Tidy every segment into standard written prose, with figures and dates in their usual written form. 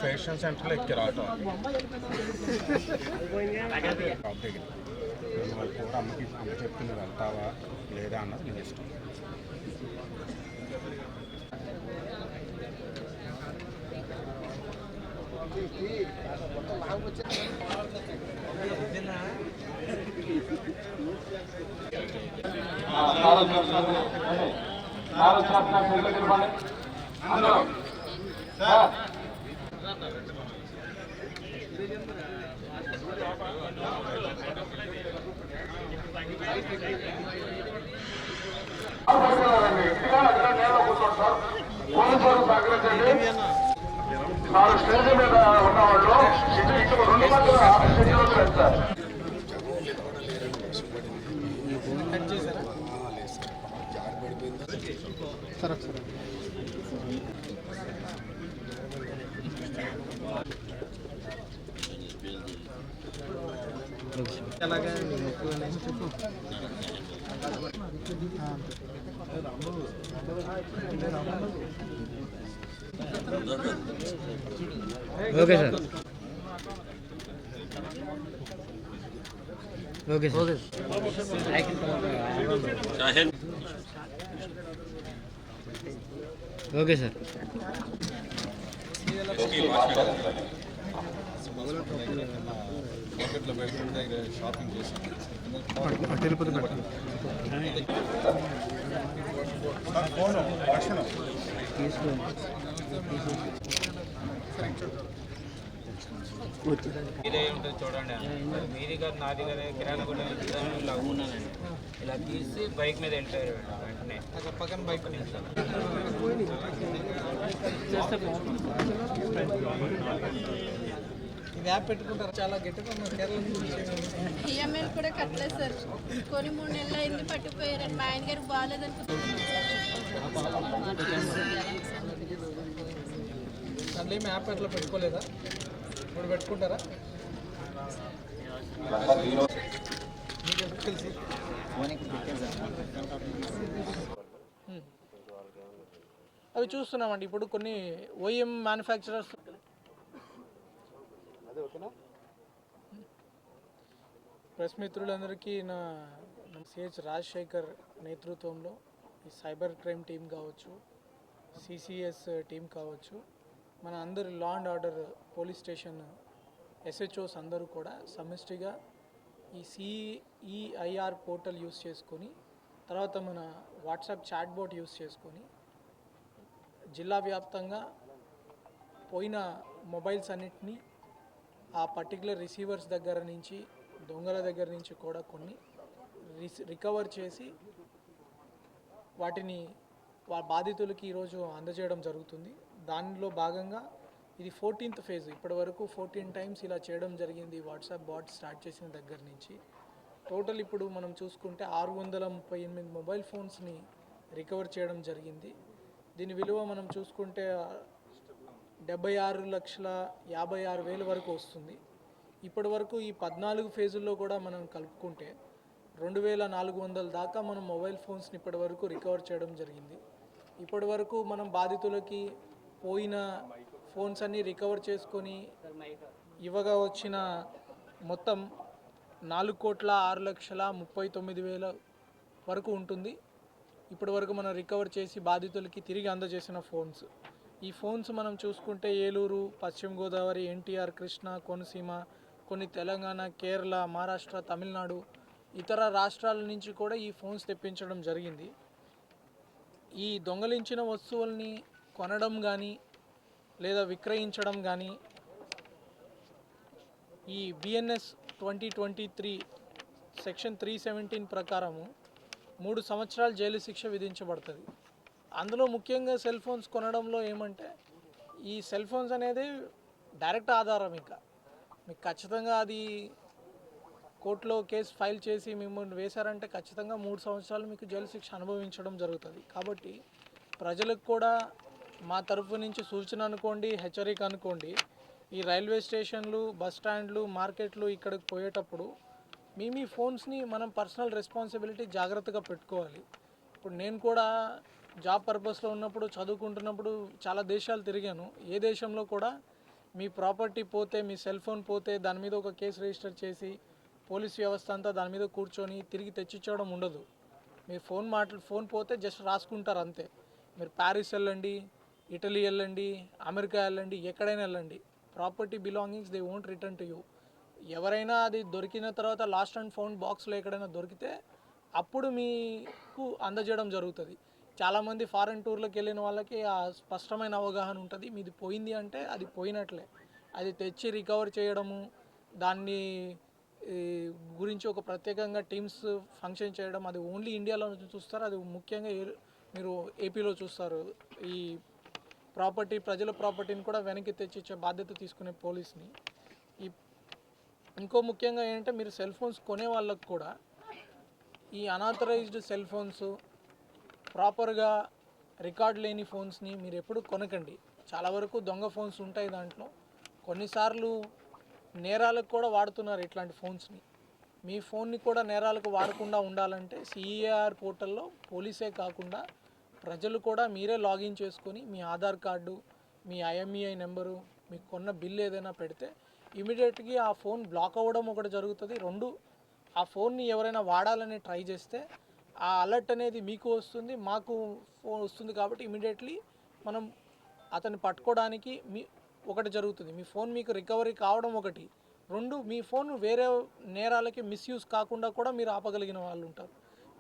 Fashion సెంటర్లో ఎక్కారు auto దగ్గర కూడా అమ్మ చెప్తుంది వెళ్తావా లేదా అన్నది నేను ఇష్టం. స్టేజ్ మీద ఉన్నవాళ్ళు ఇటు 2 మధ్యలో వేస్తారు. అలాగే చెప్పు. Okay sir, okay sir. Okay sir. మార్కెట్లో పెట్టుకుంటే షాపింగ్ చేసి తిరుపతి మీదే ఉంటుంది చూడండి. మీది కాదు నాది కదా, కిరాణా కూడా ఇలా ఉన్నానండి. ఇలా తీసి బైక్ మీద వెళ్ళిపోయారు వెంటనే. పక్కన బైక్ యాప్ పెట్టుకుంటారు. చాలా గట్టిగా ఈఎంఐలు కూడా కట్టలేదు సార్. కొన్ని 3 నెలలు అయింది పట్టుకుపోయారండి. మా ఆయన గారికి బాగాలేదనుకుంటున్నాను. దాంట్లో ఏమి యాప్ ఎట్లా పెట్టుకోలేదా? ఇప్పుడు పెట్టుకుంటారా? తెలిసి అవి చూస్తున్నామండి. ఇప్పుడు కొన్ని ఓఎం మ్యానుఫ్యాక్చరర్స్ ప్రెస్ మిత్రులందరికీ నా సిహెచ్ రాజశేఖర్ నేతృత్వంలో ఈ సైబర్ క్రైమ్ టీం కావచ్చు, సిసిఎస్ టీం కావచ్చు, మన అందరు law and order police station SHOs అందరూ కూడా సమిష్టిగా ఈ సిఈఐఆర్ పోర్టల్ యూస్ చేసుకొని, తర్వాత మన వాట్సాప్ చాట్ బోట్ యూస్ చేసుకొని జిల్లా వ్యాప్తంగా పోయిన మొబైల్స్ అన్నిటినీ ఆ పర్టికులర్ రిసీవర్స్ దగ్గర నుంచి, దొంగల దగ్గర నుంచి కూడా కొన్ని రికవర్ చేసి వాటిని బాధితులకి ఈరోజు అందజేయడం జరుగుతుంది. దానిలో భాగంగా ఇది 14th ఫేజ్. ఇప్పటి వరకు 14 టైమ్స్ ఇలా చేయడం జరిగింది. వాట్సాప్ బాట్ స్టార్ట్ చేసిన దగ్గర నుంచి టోటల్ ఇప్పుడు మనం చూసుకుంటే 638 మొబైల్ ఫోన్స్ని రికవర్ చేయడం జరిగింది. దీని విలువ మనం చూసుకుంటే 76,56,000 వరకు వస్తుంది. ఇప్పటి వరకు ఈ 14 ఫేజుల్లో కూడా మనం కలుపుకుంటే 2,400 దాకా మనం మొబైల్ ఫోన్స్ని ఇప్పటి వరకు రికవర్ చేయడం జరిగింది. ఇప్పటి వరకు మనం బాధితులకి పోయిన ఫోన్స్ అన్నీ రికవర్ చేసుకొని ఇవ్వగా వచ్చిన మొత్తం 4,06,39,000 వరకు ఉంటుంది. ఇప్పటి వరకు మనం రికవర్ చేసి బాధితులకి తిరిగి అందజేసిన ఫోన్స్. ఈ ఫోన్స్ మనం చూసుకుంటే ఏలూరు, పశ్చిమ గోదావరి, ఎన్టీఆర్, కృష్ణా, కోనసీమ, కొన్ని తెలంగాణ, కేరళ, మహారాష్ట్ర, తమిళనాడు, ఇతర రాష్ట్రాల నుంచి కూడా ఈ ఫోన్స్ తెప్పించడం జరిగింది. ఈ దొంగలించిన వస్తువుల్ని కొనడం కానీ లేదా విక్రయించడం కానీ ఈ బిఎన్ఎస్ 2023 సెక్షన్ 317 ప్రకారము 3 సంవత్సరాల జైలు శిక్ష విధించబడుతుంది. అందులో ముఖ్యంగా సెల్ ఫోన్స్ కొనడంలో ఏమంటే, ఈ సెల్ ఫోన్స్ అనేది డైరెక్ట్ ఆధారం. ఇంకా మీకు ఖచ్చితంగా అది కోర్టులో కేసు ఫైల్ చేసి మిమ్మల్ని వేశారంటే ఖచ్చితంగా 3 సంవత్సరాలు మీకు జైలు శిక్ష అనుభవించడం జరుగుతుంది. కాబట్టి ప్రజలకు కూడా మా తరఫు నుంచి సూచన అనుకోండి, హెచ్చరిక అనుకోండి, ఈ రైల్వే స్టేషన్లు, బస్ స్టాండ్లు, మార్కెట్లు ఇక్కడికి పోయేటప్పుడు మీ ఫోన్స్ని మనం పర్సనల్ రెస్పాన్సిబిలిటీ జాగ్రత్తగా పెట్టుకోవాలి. ఇప్పుడు నేను కూడా జాబ్ పర్పస్లో ఉన్నప్పుడు చదువుకుంటున్నప్పుడు చాలా దేశాలు తిరిగాను. ఏ దేశంలో కూడా మీ ప్రాపర్టీ పోతే, మీ సెల్ ఫోన్ పోతే దాని మీద ఒక కేసు రిజిస్టర్ చేసి పోలీస్ వ్యవస్థ అంతా దాని మీద కూర్చొని తిరిగి తెచ్చిచ్చడం ఉండదు. మీ ఫోన్ పోతే జస్ట్ రాసుకుంటారు అంతే. మీరు ప్యారిస్ వెళ్ళండి, ఇటలీ వెళ్ళండి, అమెరికా వెళ్ళండి, ఎక్కడైనా వెళ్ళండి, property belongings they won't return to you. ఎవరైనా అది దొరికిన తర్వాత లాస్ట్ అండ్ ఫౌండ్ బాక్స్లో ఎక్కడైనా దొరికితే అప్పుడు మీకు అందజేయడం జరుగుతుంది. చాలామంది ఫారెన్ టూర్లకు వెళ్ళిన వాళ్ళకి ఆ స్పష్టమైన అవగాహన ఉంటుంది. మీది పోయింది అంటే అది పోయినట్లే. అది తెచ్చి రికవర్ చేయడము, దాన్ని గురించి ఒక ప్రత్యేకంగా టీమ్స్ ఫంక్షన్ చేయడం, అది ఓన్లీ ఇండియాలో చూస్తారు. అది ముఖ్యంగా మీరు ఏపీలో చూస్తారు. ఈ ప్రజల ప్రాపర్టీని కూడా వెనక్కి తెచ్చిచ్చే బాధ్యత తీసుకునే పోలీస్ని. ఈ ఇంకో ముఖ్యంగా ఏంటంటే, మీరు సెల్ ఫోన్స్ కొనే వాళ్ళకు కూడా ఈ అనాథరైజ్డ్ సెల్ ఫోన్స్, ప్రాపర్గా రికార్డ్ లేని ఫోన్స్ని మీరు ఎప్పుడు కొనకండి. చాలా వరకు దొంగ ఫోన్స్ ఉంటాయి దాంట్లో. కొన్నిసార్లు నేరాలకు కూడా వాడుతున్నారు ఇట్లాంటి ఫోన్స్ని. మీ ఫోన్ని కూడా నేరాలకు వాడకుండా ఉండాలంటే సిఈఆర్ పోర్టల్లో పోలీసే కాకుండా ప్రజలు కూడా మీరే లాగిన్ చేసుకొని మీ ఆధార్ కార్డు, మీ ఐఎంఈఐ నెంబరు, మీకు కొన్న బిల్ ఏదైనా పెడితే ఇమీడియట్గా ఆ ఫోన్ బ్లాక్ అవ్వడం ఒకటి జరుగుతుంది. 2, ఆ ఫోన్ని ఎవరైనా వాడాలని ట్రై చేస్తే ఆ అలర్ట్ అనేది మీకు వస్తుంది, మాకు ఫోన్ వస్తుంది. కాబట్టి ఇమీడియట్లీ మనం అతన్ని పట్టుకోవడానికి ఒకటి జరుగుతుంది. మీ ఫోన్ మీకు రికవరీ కావడం ఒకటి. 2, మీ ఫోన్ వేరే నేరాలకి మిస్యూజ్ కాకుండా కూడా మీరు ఆపగలిగిన వాళ్ళు ఉంటారు.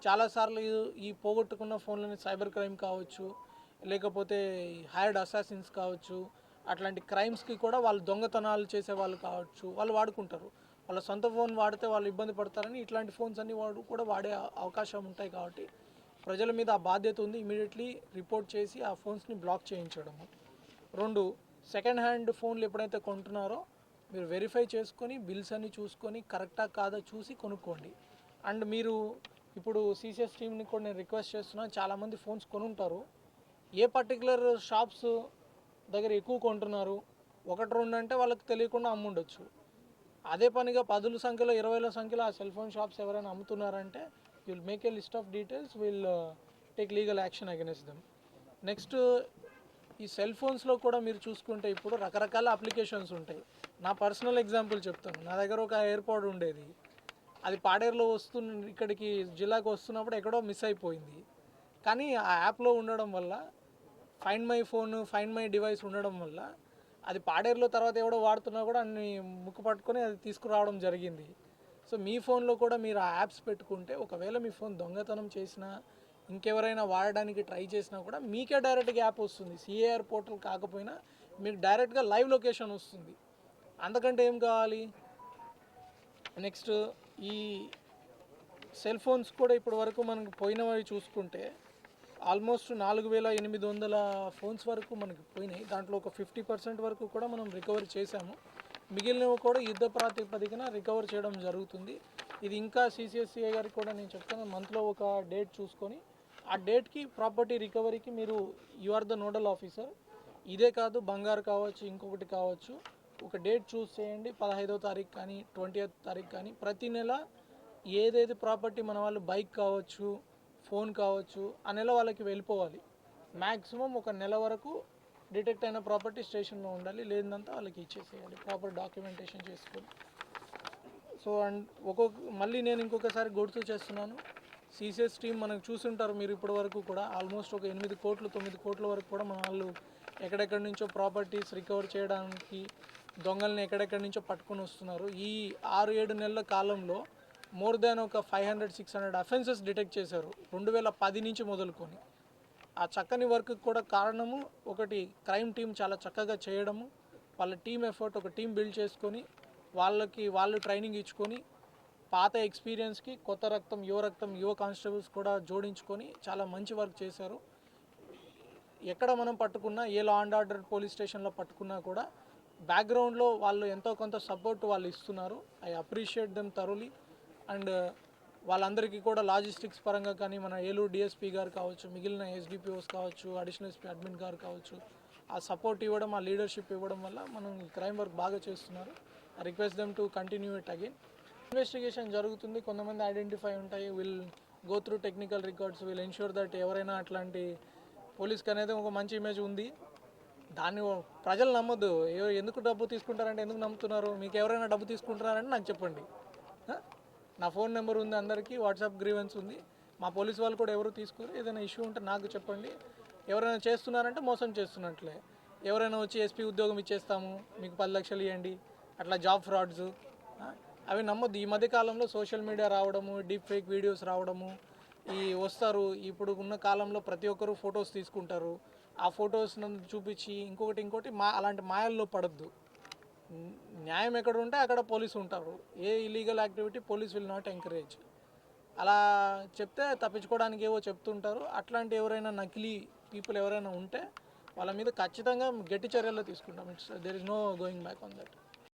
చాలాసార్లు ఈ పోగొట్టుకున్న ఫోన్లని సైబర్ క్రైమ్ కావచ్చు, లేకపోతే హైర్డ్ అసాసిన్స్ కావచ్చు, అట్లాంటి క్రైమ్స్కి కూడా వాళ్ళు దొంగతనాలు చేసే వాళ్ళు కావచ్చు, వాళ్ళు వాడుకుంటారు. వాళ్ళ సొంత ఫోన్ వాడితే వాళ్ళు ఇబ్బంది పడతారని ఇట్లాంటి ఫోన్స్ అన్ని కూడా వాడే అవకాశం ఉంటాయి. కాబట్టి ప్రజల మీద ఆ బాధ్యత ఉంది. ఇమీడియట్లీ రిపోర్ట్ చేసి ఆ ఫోన్స్ని బ్లాక్ చేయించడము. 2, సెకండ్ హ్యాండ్ ఫోన్లు ఎప్పుడైతే కొంటున్నారో మీరు వెరిఫై చేసుకొని బిల్స్ అన్ని చూసుకొని కరెక్టా కాదా చూసి కొనుక్కోండి. అండ్ మీరు ఇప్పుడు సిసిఎస్ టీమ్ని కూడా నేను రిక్వెస్ట్ చేస్తున్నాను. చాలామంది ఫోన్స్ కొనుంటారు, ఏ పర్టికులర్ షాప్స్ దగ్గర ఎక్కువ కొంటున్నారు, 1-2 అంటే వాళ్ళకి తెలియకుండా అమ్ముండొచ్చు. అదే పనిగా 10ల సంఖ్యలో 20ల సంఖ్యలో ఆ సెల్ ఫోన్ షాప్స్ ఎవరైనా అమ్ముతున్నారంటే will make a list of details, will take legal action against them. Next, ఈ సెల్ ఫోన్స్లో కూడా మీరు చూసుకుంటే ఇప్పుడు రకరకాల అప్లికేషన్స్ ఉంటాయి. నా పర్సనల్ ఎగ్జాంపుల్ చెప్తాను. నా దగ్గర ఒక ఎయిర్పాడ్ ఉండేది, అది పాడేరులో ఇక్కడికి జిల్లాకు వస్తున్నప్పుడు ఎక్కడో మిస్ అయిపోయింది. కానీ ఆ యాప్లో ఉండడం వల్ల, find my phone, find my device ఉండడం వల్ల అది పాడేరులో తర్వాత ఎవడో వాడుతున్నా కూడా అన్ని ముక్కు పట్టుకొని అది తీసుకురావడం జరిగింది. సో మీ ఫోన్లో కూడా మీరు ఆ యాప్స్ పెట్టుకుంటే ఒకవేళ మీ ఫోన్ దొంగతనం చేసినా, ఇంకెవరైనా వాడడానికి ట్రై చేసినా కూడా మీకే డైరెక్ట్గా యాప్ వస్తుంది. సిఏఆర్ పోర్టల్ కాకపోయినా మీకు డైరెక్ట్గా లైవ్ లొకేషన్ వస్తుంది. అంతకంటే ఏం కావాలి? నెక్స్ట్, ఈ సెల్ ఫోన్స్ కూడా ఇప్పటి వరకు మనకు పోయినవి చూసుకుంటే ఆల్మోస్ట్ 4800 ఫోన్స్ వరకు మనకి పోయినాయి. దాంట్లో ఒక 50% వరకు కూడా మనం రికవర్ చేశాము. మిగిలినవి కూడా యుద్ధ ప్రాతిపదికన రికవర్ చేయడం జరుగుతుంది. ఇది ఇంకా సిసిఎస్సిఐ గారికి కూడా నేను చెప్తాను, మంత్లో ఒక డేట్ చూసుకొని ఆ డేట్కి ప్రాపర్టీ రికవరీకి మీరు you are the nodal officer. ఇదే కాదు, బంగారు కావచ్చు, ఇంకొకటి కావచ్చు, ఒక డేట్ చూస్ చేయండి. 15వ తారీఖు కానీ 20వ తారీఖు కానీ ప్రతి నెల ఏదైతే ప్రాపర్టీ మన వాళ్ళు బైక్ కావచ్చు, ఫోన్ కావచ్చు, ఆ నెల వాళ్ళకి వెళ్ళిపోవాలి. మ్యాక్సిమం ఒక నెల వరకు డిటెక్ట్ అయిన ప్రాపర్టీ స్టేషన్లో ఉండాలి, లేదంతా వాళ్ళకి ఇచ్చేసేయాలి ప్రాపర్ డాక్యుమెంటేషన్ చేసుకొని. సో అండ్ మళ్ళీ నేను ఇంకొకసారి గుర్తు చేస్తున్నాను, సిసిఎస్ టీం మనకు చూసుంటారు మీరు ఇప్పటి వరకు కూడా ఆల్మోస్ట్ ఒక 8 కోట్లు 9 కోట్ల వరకు కూడా మన వాళ్ళు ఎక్కడెక్కడి నుంచో ప్రాపర్టీస్ రికవర్ చేయడానికి దొంగల్ని ఎక్కడెక్కడి నుంచో పట్టుకొని వస్తున్నారు. ఈ 6-7 నెలల కాలంలో మోర్ దాన్ ఒక 500-600 అఫెన్సెస్ డిటెక్ట్ చేశారు 2010 నుంచి మొదలుకొని. ఆ చక్కని వర్క్ కూడా కారణము ఒకటి, క్రైమ్ టీం చాలా చక్కగా చేయడము, వాళ్ళ టీం ఎఫర్ట్, ఒక టీం బిల్డ్ చేసుకొని వాళ్ళు ట్రైనింగ్ ఇచ్చుకొని పాత ఎక్స్పీరియన్స్కి కొత్త రక్తం, యువ కానిస్టేబుల్స్ కూడా జోడించుకొని చాలా మంచి వర్క్ చేశారు. ఎక్కడ మనం పట్టుకున్నా, ఏ లా అండ్ ఆర్డర్ పోలీస్ స్టేషన్లో పట్టుకున్నా కూడా బ్యాక్గ్రౌండ్లో వాళ్ళు ఎంతో కొంత సపోర్ట్ వాళ్ళు ఇస్తున్నారు. I appreciate them thoroughly. And వాళ్ళందరికీ కూడా లాజిస్టిక్స్ పరంగా కానీ మన ఏలూరు డిఎస్పీ గారు కావచ్చు, మిగిలిన ఎస్డిపిఓస్ కావచ్చు, అడిషనల్ ఎస్పీ అడ్మిన్ గారు కావచ్చు, ఆ సపోర్ట్ ఇవ్వడం, ఆ లీడర్షిప్ ఇవ్వడం వల్ల మనం ఈ క్రైమ్ వర్క్ బాగా చేస్తున్నారు. I request them to continue it again. Investigation జరుగుతుంది, కొంతమంది ఐడెంటిఫై ఉంటాయి. Will go through technical records, will ensure that ఎవరైనా అట్లాంటి పోలీస్కి అనేది ఒక మంచి ఇమేజ్ ఉంది, దాన్ని ప్రజలు నమ్మొద్దు. ఎందుకు డబ్బు తీసుకుంటారంటే ఎందుకు నమ్ముతున్నారు? మీకు ఎవరైనా డబ్బు తీసుకుంటున్నారంటే నాకు చెప్పండి. నా ఫోన్ నెంబర్ ఉంది, అందరికీ వాట్సాప్ గ్రీవెన్స్ ఉంది. మా పోలీస్ వాళ్ళు కూడా ఎవరు తీసుకోరు. ఏదైనా ఇష్యూ ఉంటే నాకు చెప్పండి. ఎవరైనా చేస్తున్నారంటే మోసం చేస్తున్నట్లే. ఎవరైనా వచ్చి ఎస్పీ ఉద్యోగం ఇచ్చేస్తాము, మీకు 10 లక్షలు ఇవ్వండి, అట్లా జాబ్ ఫ్రాడ్స్ అవి నమ్మొద్దు. ఈ మధ్యకాలంలో సోషల్ మీడియా రావడము, డీప్ ఫేక్ వీడియోస్ రావడము, వస్తారు. ఇప్పుడు ఉన్న కాలంలో ప్రతి ఒక్కరు ఫొటోస్ తీసుకుంటారు. ఆ ఫొటోస్ నన్ను చూపించి ఇంకోటి అలాంటి మాయల్లో పడద్దు. న్యాయం ఎక్కడ ఉంటే అక్కడ పోలీసు ఉంటారు. A illegal activity police will not encourage. అలా చెప్తే తప్పించుకోవడానికి ఏవో చెప్తుంటారు. అట్లాంటి ఎవరైనా నకిలీ పీపుల్ ఎవరైనా ఉంటే వాళ్ళ మీద ఖచ్చితంగా గట్టి చర్యలు తీసుకుంటాం. There is no going back on that.